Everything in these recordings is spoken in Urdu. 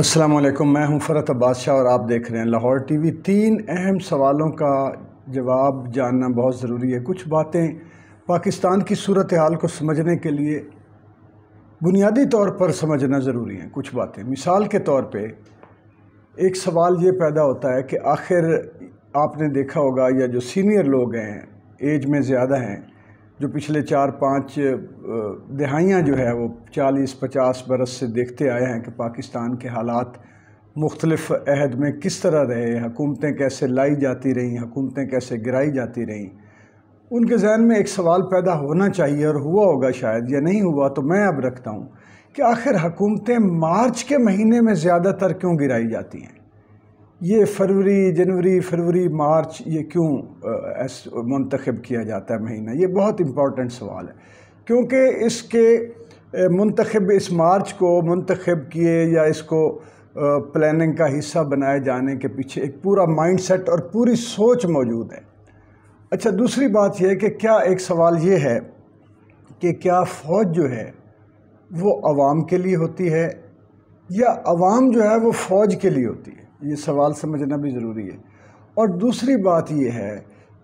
السلام علیکم، میں ہوں فرحت عباس شاہ اور آپ دیکھ رہے ہیں لاہور ٹی وی۔ 3 اہم سوالوں کا جواب جاننا بہت ضروری ہے۔ کچھ باتیں پاکستان کی صورتحال کو سمجھنے کے لیے بنیادی طور پر سمجھنا ضروری ہیں۔ کچھ باتیں مثال کے طور پہ ایک سوال یہ پیدا ہوتا ہے کہ آخر آپ نے دیکھا ہوگا یا جو سینئر لوگ ہیں، ایج میں زیادہ ہیں، جو پچھلے 4-5 دہائیاں جو ہے وہ 40-50 برس سے دیکھتے آئے ہیں کہ پاکستان کے حالات مختلف عہد میں کس طرح رہے، حکومتیں کیسے لائی جاتی رہیں، حکومتیں کیسے گرائی جاتی رہیں۔ ان کے ذہن میں ایک سوال پیدا ہونا چاہیے اور ہوا ہوگا شاید، یا نہیں ہوا تو میں اب رکھتا ہوں کہ آخر حکومتیں مارچ کے مہینے میں زیادہ تر کیوں گرائی جاتی ہیں؟ یہ جنوری، مارچ یہ کیوں منتخب کیا جاتا ہے مہینہ؟ یہ بہت امپورٹنٹ سوال ہے، کیونکہ اس کے اس مارچ کو منتخب کیے یا اس کو پلاننگ کا حصہ بنائے جانے کے پیچھے ایک پورا مائنڈ سیٹ اور پوری سوچ موجود ہے۔ اچھا، دوسری بات یہ ہے کہ کیا ایک سوال یہ ہے کہ کیا فوج جو ہے وہ عوام کے لیے ہوتی ہے یا عوام جو ہے وہ فوج کے لیے ہوتی ہے؟ یہ سوال سمجھنا بھی ضروری ہے۔ اور دوسری بات یہ ہے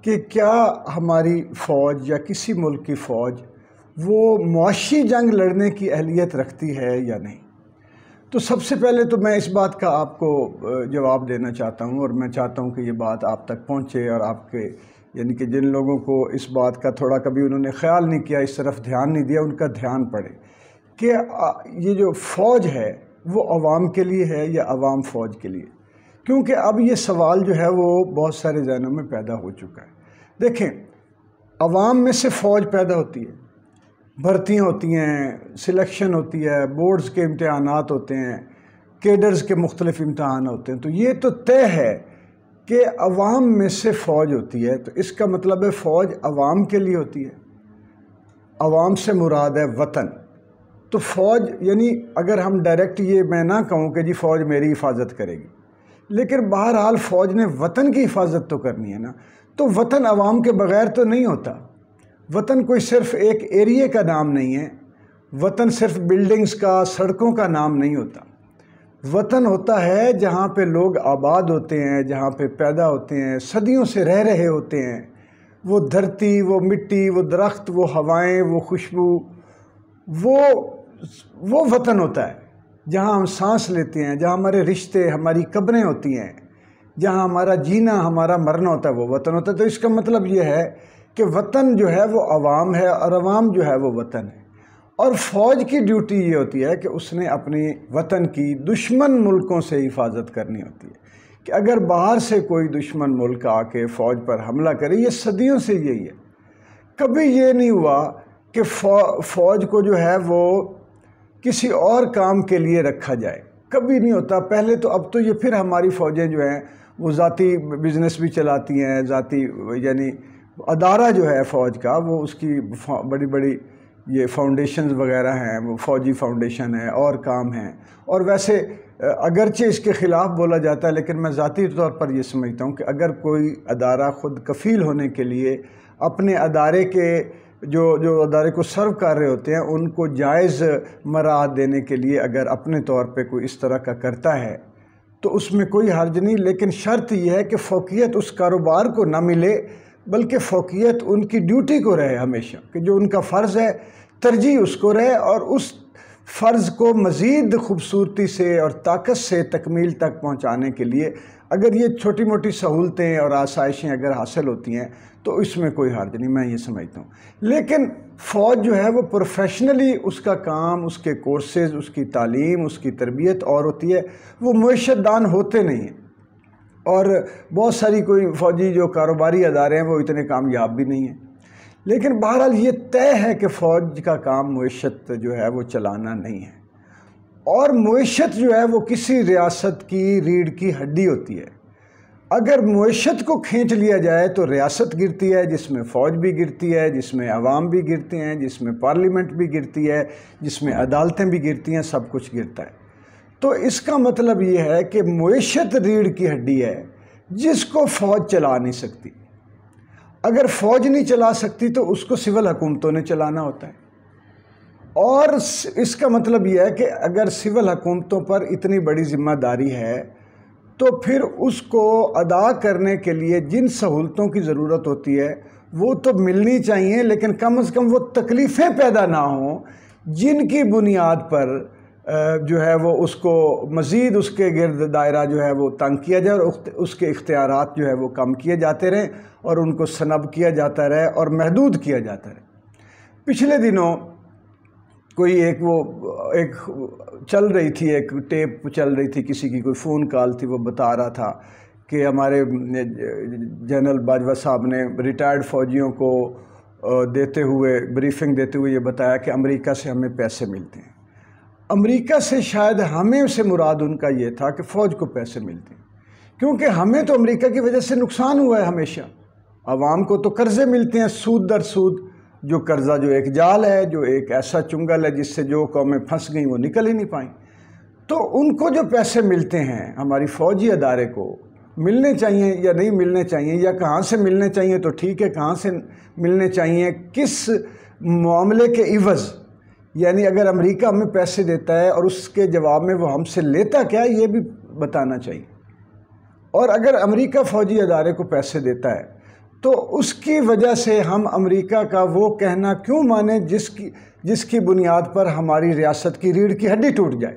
کہ کیا ہماری فوج یا کسی ملک کی فوج وہ معاشی جنگ لڑنے کی اہلیت رکھتی ہے یا نہیں؟ تو سب سے پہلے تو میں اس بات کا آپ کو جواب دینا چاہتا ہوں، اور میں چاہتا ہوں کہ یہ بات آپ تک پہنچے اور آپ کے یعنی کہ جن لوگوں کو اس بات کا تھوڑا کبھی انہوں نے خیال نہیں کیا، اس طرف دھیان نہیں دیا، ان کا دھیان پڑے کہ یہ جو فوج ہے وہ عوام کے لیے ہے یا عوام فوج کے لیے؟ کیونکہ اب یہ سوال جو ہے وہ بہت سارے ذہنوں میں پیدا ہو چکا ہے۔ دیکھیں، عوام میں سے فوج پیدا ہوتی ہے، بھرتیاں ہوتی ہیں، سلیکشن ہوتی ہے، بورڈز کے امتحانات ہوتے ہیں، کیڈرز کے مختلف امتحان ہوتے ہیں، تو یہ تو طے ہے کہ عوام میں سے فوج ہوتی ہے۔ تو اس کا مطلب ہے فوج عوام کے لیے ہوتی ہے۔ عوام سے مراد ہے وطن۔ تو فوج یعنی اگر ہم ڈائریکٹ یہ میں نہ کہوں کہ جی فوج میری حفاظت کرے گی، لیکن بہرحال فوج نے وطن کی حفاظت تو کرنی ہے نا۔ تو وطن عوام کے بغیر تو نہیں ہوتا۔ وطن کوئی صرف ایک ایریے کا نام نہیں ہے، وطن صرف بلڈنگز کا، سڑکوں کا نام نہیں ہوتا۔ وطن ہوتا ہے جہاں پہ لوگ آباد ہوتے ہیں، جہاں پہ پیدا ہوتے ہیں، صدیوں سے رہ رہے ہوتے ہیں۔ وہ دھرتی، وہ مٹی، وہ درخت، وہ ہوائیں، وہ خوشبو، وہ وطن ہوتا ہے جہاں ہم سانس لیتے ہیں، جہاں ہمارے رشتے، ہماری قبریں ہوتی ہیں، جہاں ہمارا جینا، ہمارا مرنا ہوتا ہے، وہ وطن ہوتا ہے۔ تو اس کا مطلب یہ ہے کہ وطن جو ہے وہ عوام ہے اور عوام جو ہے وہ وطن ہے۔ اور فوج کی ڈیوٹی یہ ہوتی ہے کہ اس نے اپنی وطن کی دشمن ملکوں سے حفاظت کرنی ہوتی ہے کہ اگر باہر سے کوئی دشمن ملک آ کے فوج پر حملہ کرے، یہ صدیوں سے یہی ہے۔ کبھی یہ نہیں ہوا کہ فوج کو جو ہے وہ کسی اور کام کے لیے رکھا جائے، کبھی نہیں ہوتا۔ پہلے تو اب تو یہ پھر ہماری فوجیں جو ہیں وہ ذاتی بزنس بھی چلاتی ہیں، ذاتی یعنی ادارہ جو ہے فوج کا وہ اس کی بڑی بڑی یہ فاؤنڈیشنز وغیرہ ہیں، وہ فوجی فاؤنڈیشن ہے اور کام ہیں۔ اور ویسے اگرچہ اس کے خلاف بولا جاتا ہے، لیکن میں ذاتی طور پر یہ سمجھتا ہوں کہ اگر کوئی ادارہ خود کفیل ہونے کے لیے اپنے ادارے کے جو ادارے کو سرو کر رہے ہوتے ہیں ان کو جائز مراعات دینے کے لیے اگر اپنے طور پہ کوئی اس طرح کا کرتا ہے تو اس میں کوئی حرج نہیں، لیکن شرط یہ ہے کہ فوقیت اس کاروبار کو نہ ملے، بلکہ فوقیت ان کی ڈیوٹی کو رہے ہمیشہ، کہ جو ان کا فرض ہے ترجیح اس کو رہے، اور اس فرض کو مزید خوبصورتی سے اور طاقت سے تکمیل تک پہنچانے کے لیے اگر یہ چھوٹی موٹی سہولتیں اور آسائشیں اگر حاصل ہوتی ہیں تو اس میں کوئی حرج نہیں، میں یہ سمجھتا ہوں۔ لیکن فوج جو ہے وہ پروفیشنلی اس کا کام، اس کے کورسز، اس کی تعلیم، اس کی تربیت اور ہوتی ہے، وہ معیشت دان ہوتے نہیں ہیں۔ اور بہت ساری کوئی فوجی جو کاروباری ادارے ہیں وہ اتنے کامیاب بھی نہیں ہیں، لیکن بہرحال یہ طے ہے کہ فوج کا کام معیشت جو ہے وہ چلانا نہیں ہے۔ اور معیشت جو ہے وہ کسی ریاست کی ریڑھ کی ہڈی ہوتی ہے۔ اگر معیشت کو کھینچ لیا جائے تو ریاست گرتی ہے، جس میں فوج بھی گرتی ہے، جس میں عوام بھی گرتے ہیں، جس میں پارلیمنٹ بھی گرتی ہے، جس میں عدالتیں بھی گرتی ہیں، سب کچھ گرتا ہے۔ تو اس کا مطلب یہ ہے کہ معیشت ریڑھ کی ہڈی ہے جس کو فوج چلا نہیں سکتی۔ اگر فوج نہیں چلا سکتی تو اس کو سول حکومتوں نے چلانا ہوتا ہے۔ اور اس کا مطلب یہ ہے کہ اگر سول حکومتوں پر اتنی بڑی ذمہ داری ہے تو پھر اس کو ادا کرنے کے لیے جن سہولتوں کی ضرورت ہوتی ہے وہ تو ملنی چاہیے، لیکن کم از کم وہ تکلیفیں پیدا نہ ہوں جن کی بنیاد پر جو ہے وہ اس کو مزید اس کے گرد دائرہ جو ہے وہ تنگ کیا جائے اور اس کے اختیارات جو ہے وہ کم کیے جاتے رہیں اور ان کو سنب کیا جاتا رہے اور محدود کیا جاتا رہے۔ پچھلے دنوں کوئی ایک چل رہی تھی، ایک ٹیپ چل رہی تھی، کسی کی کوئی فون کال تھی، وہ بتا رہا تھا کہ ہمارے جنرل باجوہ صاحب نے ریٹائرڈ فوجیوں کو دیتے ہوئے بریفنگ دیتے ہوئے یہ بتایا کہ امریکہ سے ہمیں پیسے ملتے ہیں۔ امریکہ سے شاید ہمیں سے مراد ان کا یہ تھا کہ فوج کو پیسے ملتے ہیں، کیونکہ ہمیں تو امریکہ کی وجہ سے نقصان ہوا ہے ہمیشہ۔ عوام کو تو قرضے ملتے ہیں سود در سود، جو قرضہ جو ایک جال ہے، جو ایک ایسا چنگل ہے جس سے جو قومیں پھنس گئیں وہ نکل ہی نہیں پائیں۔ تو ان کو جو پیسے ملتے ہیں ہماری فوجی ادارے کو ملنے چاہیے یا نہیں ملنے چاہیے، یا کہاں سے ملنے چاہیے تو ٹھیک ہے، کہاں سے ملنے چاہیے، کس معاملے کے عوض، یعنی اگر امریکہ ہمیں پیسے دیتا ہے اور اس کے جواب میں وہ ہم سے لیتا کیا یہ بھی بتانا چاہیے۔ اور اگر امریکہ فوجی ادارے کو پیسے دیتا ہے تو اس کی وجہ سے ہم امریکہ کا وہ کہنا کیوں مانیں جس کی بنیاد پر ہماری ریاست کی ریڑھ کی ہڈی ٹوٹ جائے،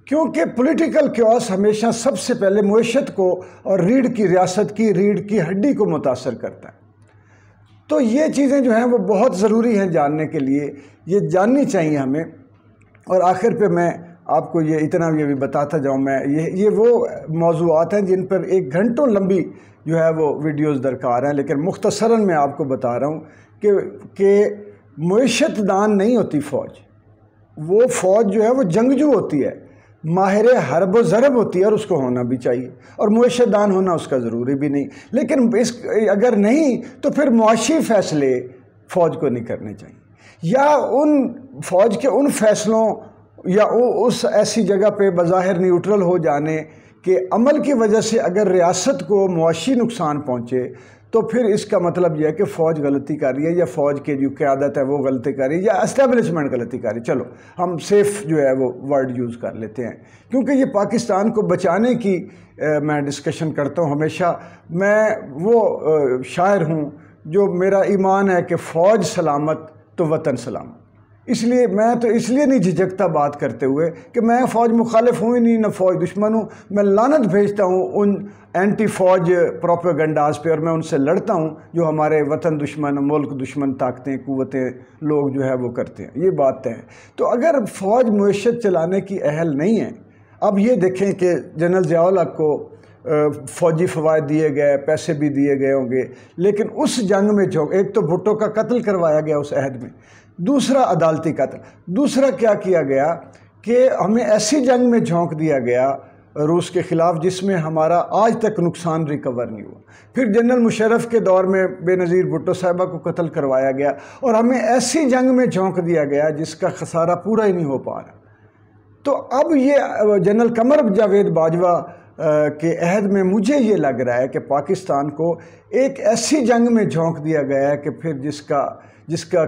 کیونکہ پولیٹیکل کیوس ہمیشہ سب سے پہلے معیشت کو اور ریاست کی ریڑھ کی ہڈی کو متاثر کرتا ہے۔ تو یہ چیزیں جو ہیں وہ بہت ضروری ہیں جاننے کے لیے، یہ جاننی چاہیے ہمیں۔ اور آخر پہ میں آپ کو یہ بھی بتاتا جاؤں، میں یہ وہ موضوعات ہیں جن پر ایک گھنٹوں لمبی جو ہے وہ ویڈیوز درکار ہیں، لیکن مختصراً میں آپ کو بتا رہا ہوں کہ معیشت دان نہیں ہوتی فوج، وہ فوج جو ہے وہ جنگجو ہوتی ہے، ماہر حرب و ضرب ہوتی ہے اور اس کو ہونا بھی چاہیے، اور معیشت دان ہونا اس کا ضروری بھی نہیں، لیکن اگر نہیں تو پھر معاشی فیصلے فوج کو نہیں کرنے چاہیے، یا فوج کے ان فیصلوں یا اس ایسی جگہ پہ بظاہر نیوٹرل ہو جانے کہ عمل کی وجہ سے اگر ریاست کو معاشی نقصان پہنچے تو پھر اس کا مطلب یہ ہے کہ فوج غلطی کر رہی ہے، یا فوج کی جو قیادت ہے وہ غلطی کر رہی ہے، یا اسٹیبلشمنٹ غلطی کر رہی ہے۔ چلو ہم سیف جو ہے وہ ورڈ یوز کر لیتے ہیں، کیونکہ یہ پاکستان کو بچانے کی میں ڈسکشن کرتا ہوں ہمیشہ۔ میں وہ شاعر ہوں جو میرا ایمان ہے کہ فوج سلامت تو وطن سلامت، اس لیے میں تو اس لیے نہیں جھجکتا بات کرتے ہوئے کہ میں فوج مخالف ہوں ہی نہیں، نہ فوج دشمن ہوں۔ میں لعنت بھیجتا ہوں ان اینٹی فوج پروپیگنڈاز پہ، اور میں ان سے لڑتا ہوں جو ہمارے وطن دشمن، ملک دشمن طاقتیں، قوتیں، لوگ جو ہے وہ کرتے ہیں، یہ بات ہے۔ تو اگر فوج معیشت چلانے کی اہل نہیں ہے، اب یہ دیکھیں کہ جنرل ضیاء الحق کو فوجی فوائد دیے گئے، پیسے بھی دیے گئے ہوں گے، لیکن اس جنگ میں ایک تو بھٹو کا قتل کروایا گیا اس عہد میں، دوسرا عدالتی قتل، دوسرا کیا کیا گیا کہ ہمیں ایسی جنگ میں جھونک دیا گیا روس کے خلاف جس میں ہمارا آج تک نقصان ریکور نہیں ہوا۔ پھر جنرل مشرف کے دور میں بے نظیر بھٹو صاحبہ کو قتل کروایا گیا، اور ہمیں ایسی جنگ میں جھونک دیا گیا جس کا خسارہ پورا ہی نہیں ہو پا رہا۔ تو اب یہ جنرل قمر جاوید باجوہ کے عہد میں مجھے یہ لگ رہا ہے کہ پاکستان کو ایک ایسی جنگ میں جھونک دیا گیا ہے کہ پھر جس کا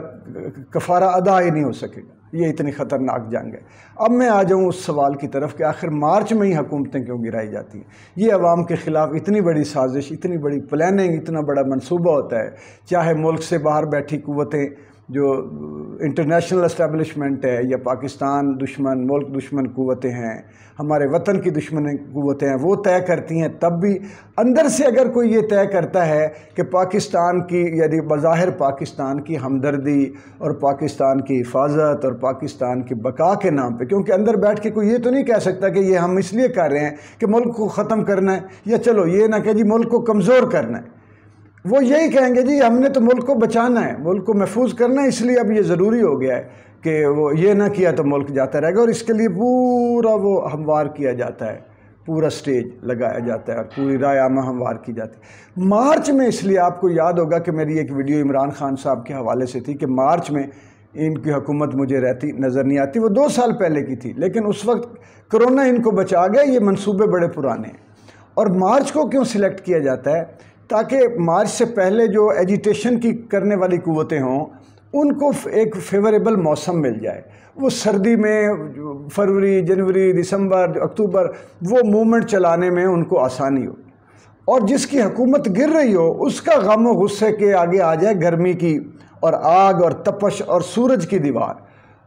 کفارہ ادا ہی نہیں ہو سکے گا، یہ اتنی خطرناک جنگ ہے۔ اب میں آ جاؤں اس سوال کی طرف کہ آخر مارچ میں ہی حکومتیں کیوں گرائی جاتی ہیں؟ یہ عوام کے خلاف اتنی بڑی سازش، اتنی بڑی پلاننگ، اتنا بڑا منصوبہ ہوتا ہے، چاہے ملک سے باہر بیٹھی قوتیں جو انٹرنیشنل اسٹیبلشمنٹ ہے، یا پاکستان دشمن، ملک دشمن قوتیں ہیں، ہمارے وطن کی دشمن قوتیں ہیں، وہ طے کرتی ہیں، تب بھی اندر سے اگر کوئی یہ طے کرتا ہے کہ پاکستان کی، یعنی بظاہر پاکستان کی ہمدردی اور پاکستان کی حفاظت اور پاکستان کی بقا کے نام پہ، کیونکہ اندر بیٹھ کے کوئی یہ تو نہیں کہہ سکتا کہ یہ ہم اس لیے کر رہے ہیں کہ ملک کو ختم کرنا ہے، یا چلو یہ نہ کہ جی ملک کو کمزور کرنا ہے، وہ یہی کہیں گے جی ہم نے تو ملک کو بچانا ہے، ملک کو محفوظ کرنا ہے، اس لیے اب یہ ضروری ہو گیا ہے کہ وہ یہ نہ کیا تو ملک جاتا رہے گا، اور اس کے لیے پورا وہ ہموار کیا جاتا ہے، پورا سٹیج لگایا جاتا ہے اور پوری رائے عامہ ہموار کی جاتی ہے۔ مارچ میں اس لیے آپ کو یاد ہوگا کہ میری ایک ویڈیو عمران خان صاحب کے حوالے سے تھی کہ مارچ میں ان کی حکومت مجھے نظر نہیں آتی، وہ 2 سال پہلے کی تھی، لیکن اس وقت کرونا ان کو بچا گیا، یہ منصوبے بڑے پرانے ہیں۔ اور مارچ کو کیوں سلیکٹ کیا جاتا ہے؟ تاکہ مارچ سے پہلے جو ایجیٹیشن کی کرنے والی قوتیں ہوں ان کو ایک فیوریبل موسم مل جائے، وہ سردی میں فروری، جنوری، دسمبر، اکتوبر وہ موومنٹ چلانے میں ان کو آسانی ہو، اور جس کی حکومت گر رہی ہو اس کا غم و غصے کے آگے آ جائے گرمی کی اور آگ اور تپش اور سورج کی دیوار۔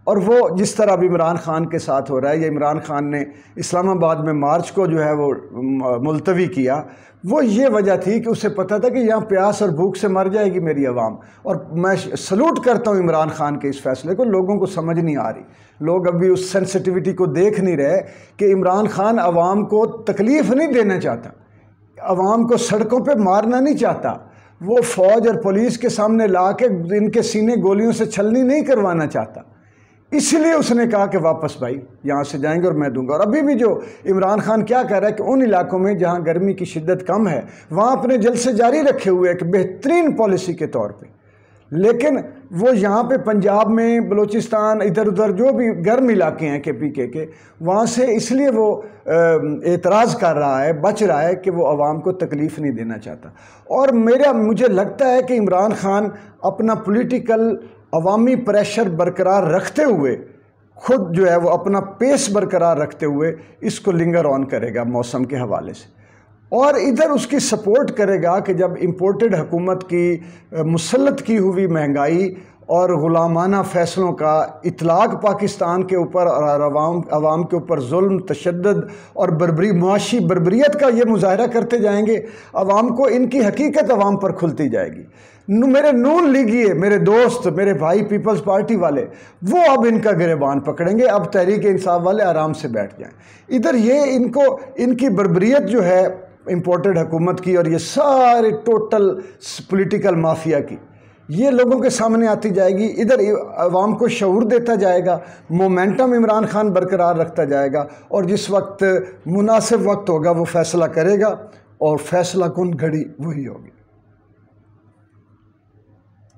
اور وہ جس طرح اب عمران خان کے ساتھ ہو رہا ہے، یا عمران خان نے اسلام آباد میں مارچ کو جو ہے وہ ملتوی کیا، وہ یہ وجہ تھی کہ اسے پتہ تھا کہ یہاں پیاس اور بھوک سے مر جائے گی میری عوام۔ اور میں سلوٹ کرتا ہوں عمران خان کے اس فیصلے کو، لوگوں کو سمجھ نہیں آ رہی، لوگ ابھی اس سینسٹیوٹی کو دیکھ نہیں رہے کہ عمران خان عوام کو تکلیف نہیں دینا چاہتا، عوام کو سڑکوں پہ مارنا نہیں چاہتا، وہ فوج اور پولیس کے سامنے لا کے ان کے سینے گولیوں سے چھلنی نہیں کروانا چاہتا۔ اس لیے اس نے کہا کہ واپس بھائی یہاں سے جائیں گے اور میں دوں گا۔ اور ابھی بھی جو عمران خان کیا کر رہا ہے کہ ان علاقوں میں جہاں گرمی کی شدت کم ہے وہاں اپنے جلسے جاری رکھے ہوئے ایک بہترین پالیسی کے طور پہ، لیکن وہ یہاں پہ پنجاب میں، بلوچستان، ادھر ادھر جو بھی گرم علاقے ہیں KPK کے، وہاں سے اس لیے وہ اعتراض کر رہا ہے، بچ رہا ہے کہ وہ عوام کو تکلیف نہیں دینا چاہتا۔ اور مجھے لگتا ہے کہ عمران خان اپنا پولیٹیکل عوامی پریشر برقرار رکھتے ہوئے، خود جو ہے وہ اپنا پیس برقرار رکھتے ہوئے اس کو لنگر آن کرے گا موسم کے حوالے سے، اور ادھر اس کی سپورٹ کرے گا کہ جب امپورٹڈ حکومت کی مسلط کی ہوئی مہنگائی اور غلامانہ فیصلوں کا اطلاق پاکستان کے اوپر اور عوام کے اوپر ظلم، تشدد اور معاشی بربریت کا یہ مظاہرہ کرتے جائیں گے، عوام کو ان کی حقیقت عوام پر کھلتی جائے گی۔ میرے نون لیگی، میرے دوست، میرے بھائی پیپلز پارٹی والے، وہ اب ان کا گریبان پکڑیں گے، اب تحریک انصاف والے آرام سے بیٹھ جائیں۔ ادھر یہ ان کی بربریت جو ہے امپورٹڈ حکومت کی اور یہ سارے ٹوٹل پولیٹیکل مافیا کی، یہ لوگوں کے سامنے آتی جائے گی، ادھر عوام کو شعور دیتا جائے گا، مومنٹم عمران خان برقرار رکھتا جائے گا، اور جس وقت مناسب وقت ہوگا وہ فیصلہ کرے گا، اور فیصلہ کن گھڑی وہی ہوگی۔